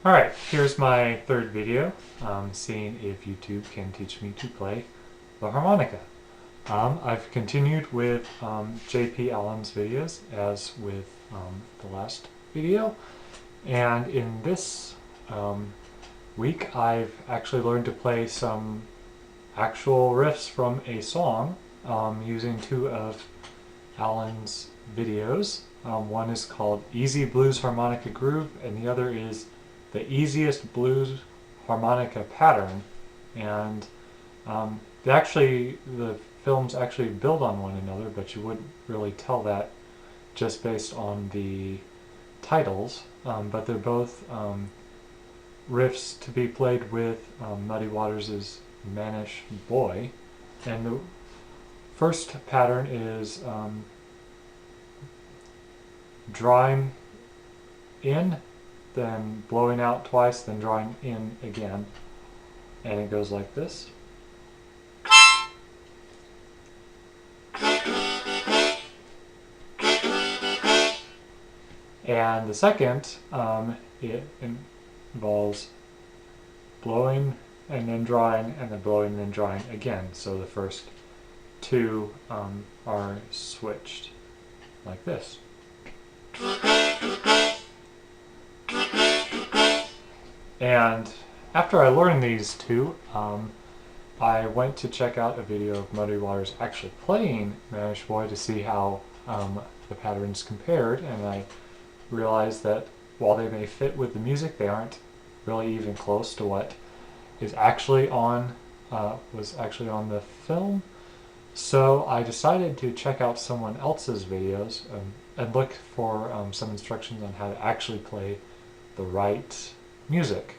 Alright, here's my third video, seeing if YouTube can teach me to play the harmonica. I've continued with J.P. Allen's videos as with the last video, and in this week I've actually learned to play some actual riffs from a song using two of Allen's videos. One is called Easy Blues Harmonica Groove, and the other is the easiest blues harmonica pattern. And the films actually build on one another, but you wouldn't really tell that just based on the titles. But they're both riffs to be played with Muddy Waters' Mannish Boy. And the first pattern is drawing in, then blowing out twice, then drawing in again. And it goes like this. And the second, it involves blowing and then drawing, and then blowing and then drawing again. So the first two are switched like this. And after I learned these two, I went to check out a video of Muddy Waters actually playing Mannish Boy to see how the patterns compared, and I realized that while they may fit with the music, they aren't really even close to what is actually on was actually on the film. So I decided to check out someone else's videos and look for some instructions on how to actually play the right music.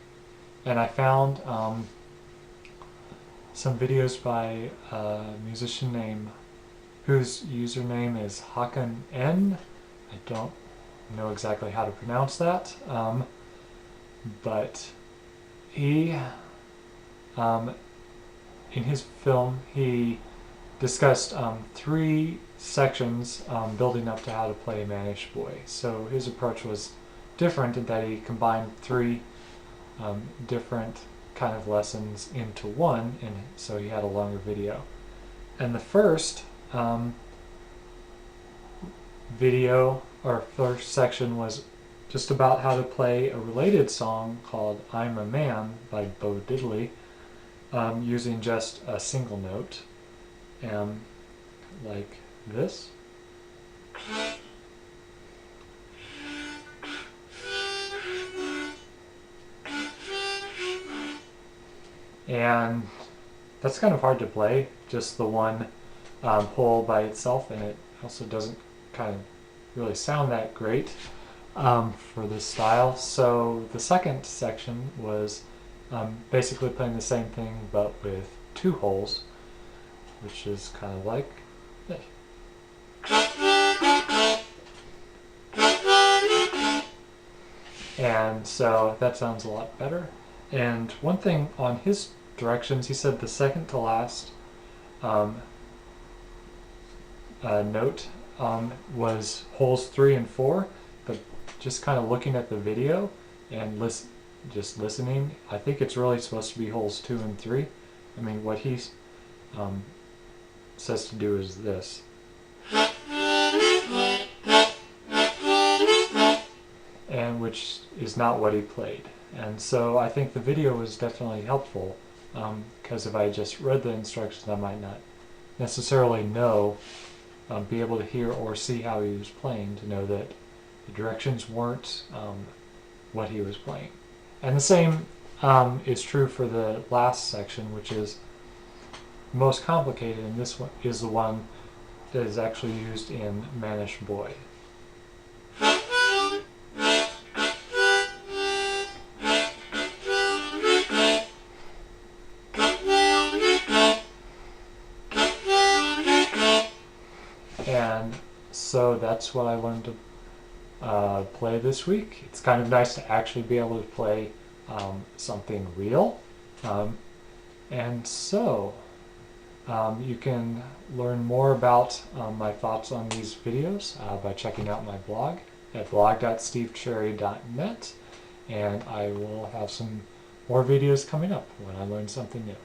And I found some videos by a musician whose username is Hakan N. I don't know exactly how to pronounce that, but he, in his film, he discussed three sections building up to how to play Mannish Boy. So his approach was different in that he combined three different kind of lessons into one, and so he had a longer video. And the first video, or first section, was just about how to play a related song called I'm a Man by Bo Diddley, using just a single note, like this. And that's kind of hard to play, just the one hole by itself, and it also doesn't kind of really sound that great for this style. So the second section was basically playing the same thing but with two holes, which is kind of like this. And so that sounds a lot better. And one thing on his directions, he said the second to last note was holes 3 and 4, but just kind of looking at the video and just listening, I think it's really supposed to be holes 2 and 3. I mean, what he says to do is this. And which is not what he played. And so I think the video was definitely helpful, because if I just read the instructions, I might not necessarily know, be able to hear or see how he was playing to know that the directions weren't what he was playing. And the same is true for the last section, which is the most complicated, and this one is the one that is actually used in Mannish Boy. And so that's what I learned to play this week. It's kind of nice to actually be able to play something real. And so you can learn more about my thoughts on these videos by checking out my blog at blog.stevecherry.net. and I will have some more videos coming up when I learn something new.